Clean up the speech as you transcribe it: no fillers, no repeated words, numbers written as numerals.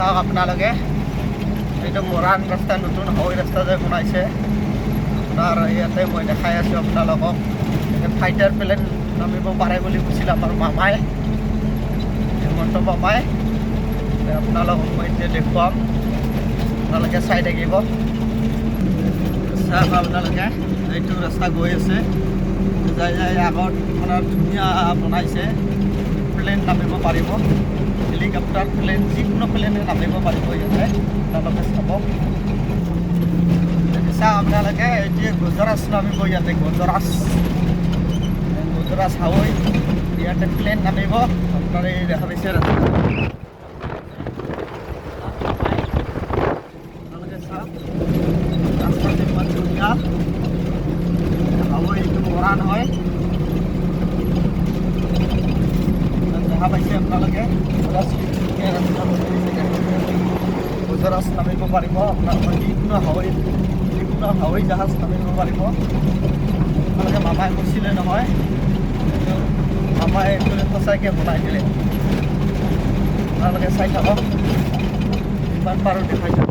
চাওক আপোনালোকে এইটো মৰাণ ৰাস্তা নতুন হাৱাই ৰাস্তা যে বনাইছে আপোনাৰ ইয়াতে মই দেখাই আছোঁ আপোনালোকক ফাইটাৰ প্লেন নামিব পাৰে বুলি কৈছিল আমাৰ মামাই হেমন্ত মামাই আপোনালোকক মই এতিয়া দেখুৱাম আপোনালোকে চাই থাকিব চাওক আপোনালোকে এইটো ৰাস্তা গৈ আছে যাই যাই আগত আপোনাৰ ধুনীয়া বনাইছে প্লেন নামিব পাৰিব হেলিকপ্টাৰ প্লেন যিকোনো প্লেনে নামিব পাৰিব ইয়াতে আপোনালোকে চাব চাওক আপোনালোকে এতিয়া গুজৰাট নামিব ইয়াতে গুজৰাট হাৱাই ইয়াতে প্লেন নামিব আপোনাৰ এই দেখা পাইছে আপোনালোকে চাওক ৰাস্তাটো ইমান ধুনীয়া হাৱাই এইটো মৰাণ হয় দেখা পাইছে আপোনালোকে গুজৰাট নামিব পাৰিব আপোনালোকে যিকোনো হাৱাই জাহাজ নামিব পাৰিব আপোনালোকে মামাই কৈছিলে নহয় মামাই এইটো সঁচাকৈ বনাই দিলে আপোনালোকে চাই থাকক যিমান পাৰোঁ দেখাই থাকক